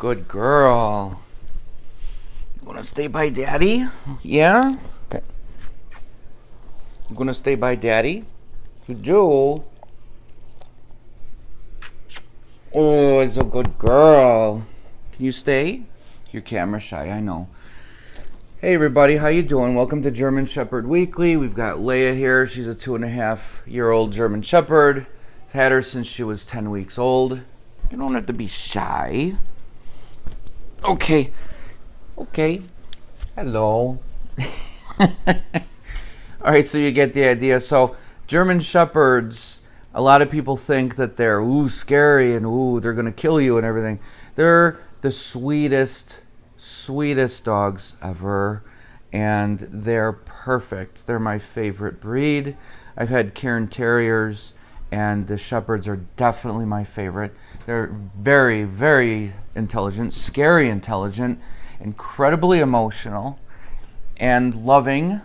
good girl. You wanna stay by daddy? Yeah? Okay. You gonna stay by daddy? You do? Oh, it's a good girl. Can you stay? You're camera shy, I know. Hey everybody, how you doing? Welcome to German Shepherd Weekly. We've got Leia here. She's a 2.5-year-old German Shepherd. I've had her since she was 10 weeks old. You don't have to be shy. Okay. Hello. Alright, so you get the idea. So, German Shepherds, a lot of people think that they're scary and they're going to kill you and everything. They're the sweetest dogs ever, and they're perfect. They're my favorite breed. I've had cairn terriers, and the shepherds are definitely my favorite. They're very, very intelligent, scary intelligent, incredibly emotional, and loving.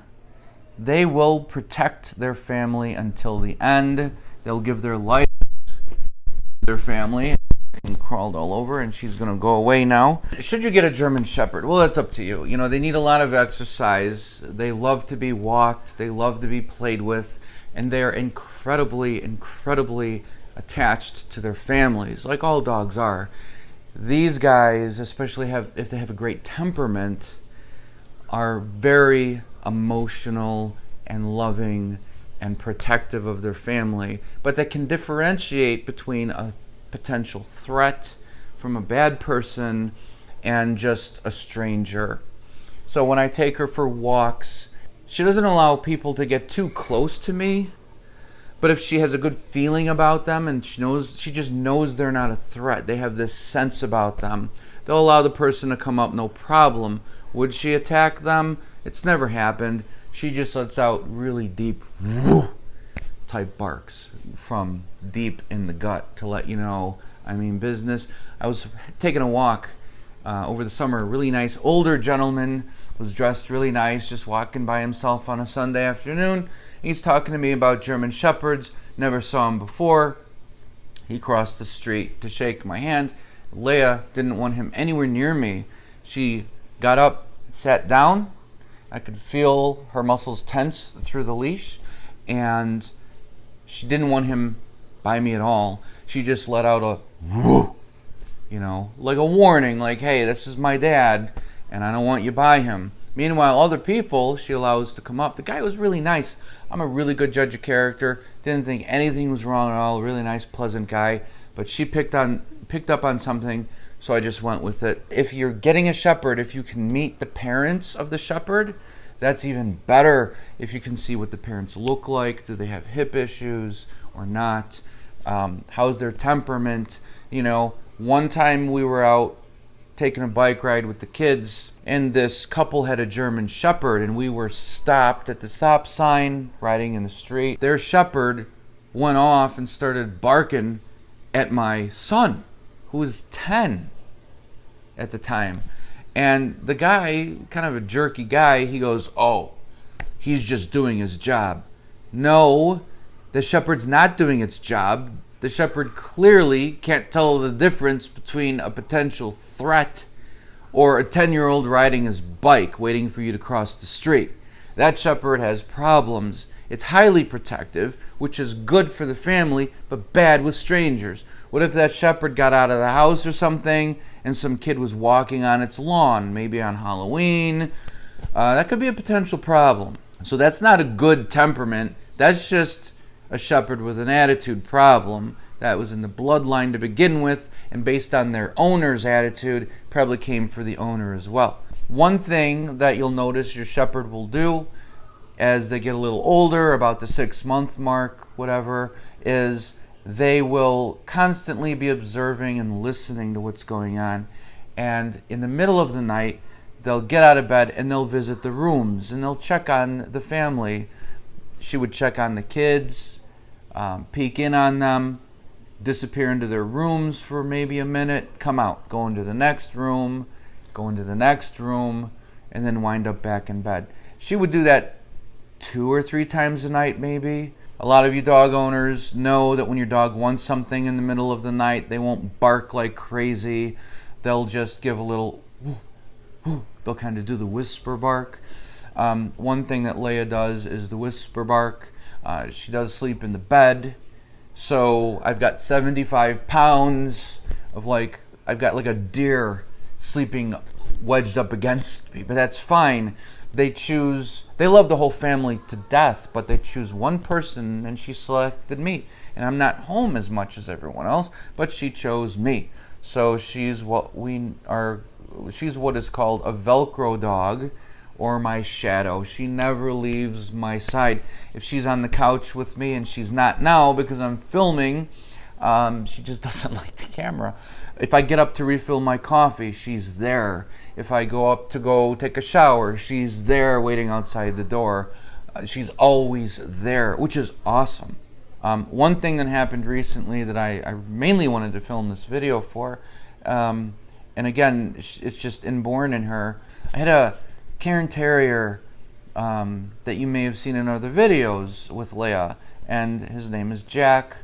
They will protect their family until the end. They'll give their life to their family. And crawled all over, and she's going to go away now. Should you get a German Shepherd? Well, that's up to you. You know, they need a lot of exercise. They love to be walked. They love to be played with. And they're incredibly attached to their families, like all dogs are. These guys, especially if they have a great temperament, are very emotional and loving and protective of their family. But they can differentiate between a potential threat from a bad person and just a stranger. So when I take her for walks, she doesn't allow people to get too close to me, but if she has a good feeling about them and she just knows they're not a threat, they have this sense about them, they'll allow the person to come up, no problem. Would she attack them? It's never happened. She just lets out really deep type barks from deep in the gut to let you know I mean business. I was taking a walk over the summer. A really nice older gentleman was dressed really nice, just walking by himself on a Sunday afternoon. He's talking to me about German Shepherds. Never saw him before. He crossed the street to shake my hand. Leia didn't want him anywhere near me. She got up, sat down. I could feel her muscles tense through the leash, and she didn't want him by me at all. She just let out a whoo, like a warning, like, hey, this is my dad, and I don't want you by him. Meanwhile, other people she allows to come up. The guy was really nice. I'm a really good judge of character. Didn't think anything was wrong at all. Really nice, pleasant guy. But she picked up on something, so I just went with it. If you're getting a shepherd, if you can meet the parents of the shepherd, that's even better. If you can see what the parents look like, do they have hip issues or not? How's their temperament? One time we were out taking a bike ride with the kids, and this couple had a German Shepherd, and we were stopped at the stop sign, riding in the street. Their shepherd went off and started barking at my son, who was 10 at the time. And the guy, kind of a jerky guy, he goes, oh, he's just doing his job. No, the shepherd's not doing its job. The shepherd clearly can't tell the difference between a potential threat or a 10-year-old riding his bike waiting for you to cross the street. That shepherd has problems. It's highly protective, which is good for the family, but bad with strangers. What if that shepherd got out of the house or something and some kid was walking on its lawn, maybe on Halloween? That could be a potential problem. So that's not a good temperament. That's just a shepherd with an attitude problem that was in the bloodline to begin with, and based on their owner's attitude, probably came for the owner as well. One thing that you'll notice your shepherd will do as they get a little older, about the 6-month mark, whatever, is they will constantly be observing and listening to what's going on. And in the middle of the night, they'll get out of bed and they'll visit the rooms and they'll check on the family. She would check on the kids, peek in on them, disappear into their rooms for maybe a minute, come out, go into the next room, and then wind up back in bed. She would do that 2 or 3 times a night maybe. A lot of you dog owners know that when your dog wants something in the middle of the night, they won't bark like crazy. they'll just give a little, they'll kind of do the whisper bark. One thing that Leia does is the whisper bark. She does sleep in the bed. So I've got 75 pounds of I've got like a deer sleeping wedged up against me, but that's fine. They love the whole family to death, but they choose one person, and she selected me. And I'm not home as much as everyone else, but she chose me. So she's what is called a Velcro dog, or my shadow. She never leaves my side. If she's on the couch with me, and she's not now because I'm filming, she just doesn't like the camera. If I get up to refill my coffee, she's there. If I go up to go take a shower, she's there waiting outside the door. She's always there, which is awesome. One thing that happened recently that I mainly wanted to film this video for, and again, it's just inborn in her. I had a cairn terrier that you may have seen in other videos with Leia, and his name is Jack.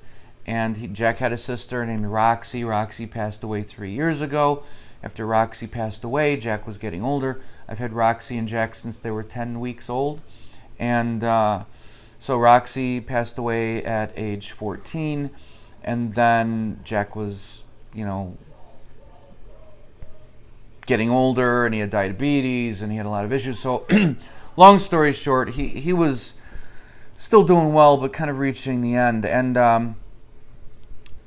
And Jack had a sister named Roxy. Roxy passed away 3 years ago. After Roxy passed away, Jack was getting older. I've had Roxy and Jack since they were 10 weeks old. And so Roxy passed away at age 14. And then Jack was, getting older, and he had diabetes, and he had a lot of issues. So long story short, he was still doing well, but kind of reaching the end. And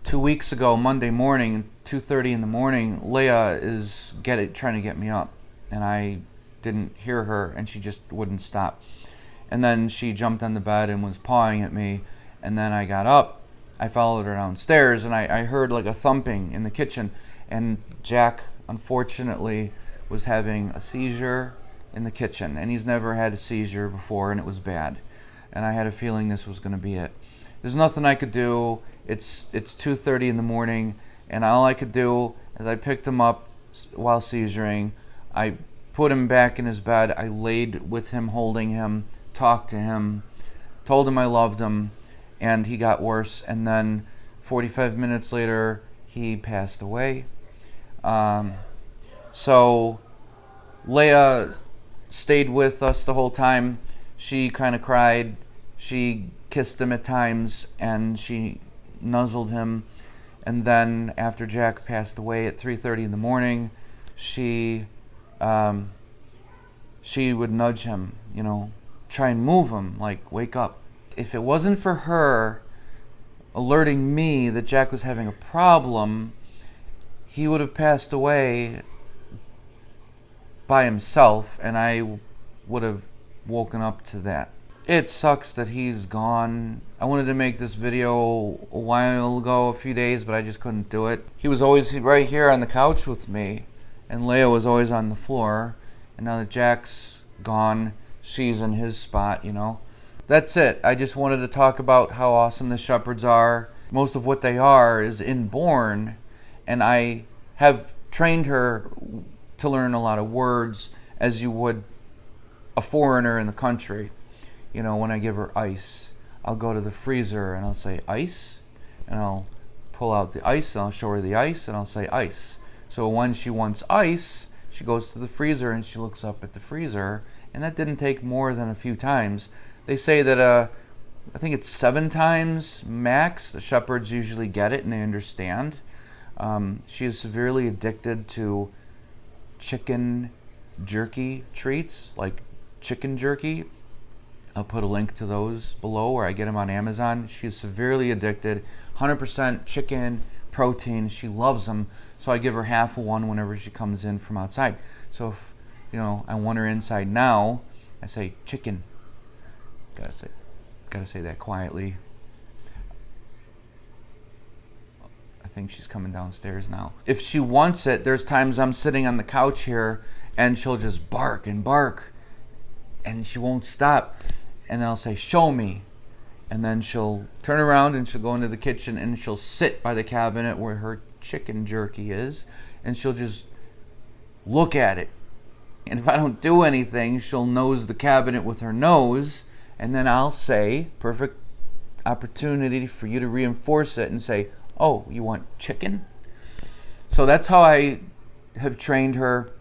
2 weeks ago, Monday morning, 2:30 in the morning, Leia is trying to get me up, and I didn't hear her, and she just wouldn't stop. And then she jumped on the bed and was pawing at me, and then I got up. I followed her downstairs, and I heard like a thumping in the kitchen, and Jack, unfortunately, was having a seizure in the kitchen, and he's never had a seizure before, and it was bad. And I had a feeling this was going to be it. There's nothing I could do. It's 2:30 in the morning, and all I could do is I picked him up while seizuring. I put him back in his bed. I laid with him, holding him, talked to him, told him I loved him, and he got worse. And then 45 minutes later, he passed away. So Leia stayed with us the whole time. She kind of cried. She kissed him at times, and she nuzzled him. And then after Jack passed away at 3:30 in the morning, she would nudge him, try and move him, like, wake up. If it wasn't for her alerting me that Jack was having a problem, he would have passed away by himself, and I would have woken up to that. It sucks that he's gone. I wanted to make this video a while ago, a few days, but I just couldn't do it. He was always right here on the couch with me, and Leia was always on the floor. And now that Jack's gone, she's in his spot, That's it. I just wanted to talk about how awesome the shepherds are. Most of what they are is inborn, and I have trained her to learn a lot of words as you would a foreigner in the country. When I give her ice, I'll go to the freezer and I'll say ice, and I'll pull out the ice and I'll show her the ice and I'll say ice. So when she wants ice, she goes to the freezer and she looks up at the freezer, and that didn't take more than a few times. They say that I think it's 7 times max. The shepherds usually get it and they understand. She is severely addicted to chicken jerky treats, like chicken jerky. I'll put a link to those below where I get them on Amazon. She's severely addicted, 100% chicken, protein. She loves them, so I give her half of one whenever she comes in from outside. So if, I want her inside now, I say chicken. Gotta say that quietly. I think she's coming downstairs now. If she wants it, there's times I'm sitting on the couch here, and she'll just bark and bark, and she won't stop. And then I'll say, show me. And then she'll turn around and she'll go into the kitchen and she'll sit by the cabinet where her chicken jerky is, and she'll just look at it. And if I don't do anything, she'll nose the cabinet with her nose, and then I'll say, perfect opportunity for you to reinforce it and say, oh, you want chicken? So that's how I have trained her,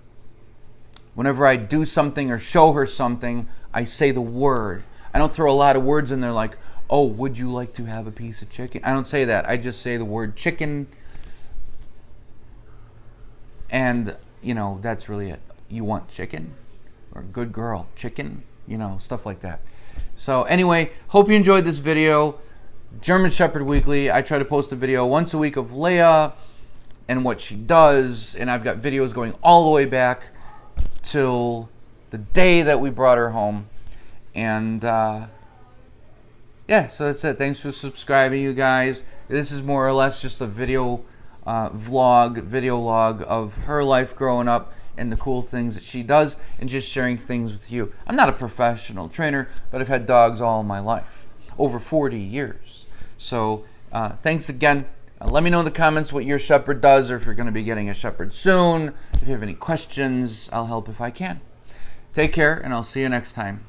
whenever I do something or show her something, I say the word. I don't throw a lot of words in there like, oh, would you like to have a piece of chicken? I don't say that. I just say the word chicken. And, you know, that's really it. You want chicken? Or good girl, chicken? You know, stuff like that. So anyway, hope you enjoyed this video. German Shepherd Weekly. I try to post a video once a week of Leia and what she does. And I've got videos going all the way back till the day that we brought her home. And yeah, so that's it. Thanks for subscribing, you guys. This is more or less just a video video log of her life growing up and the cool things that she does, and just sharing things with you. I'm not a professional trainer, but I've had dogs all my life, over 40 years. So thanks again. Let me know in the comments what your shepherd does, or if you're going to be getting a shepherd soon. If you have any questions, I'll help if I can. Take care, and I'll see you next time.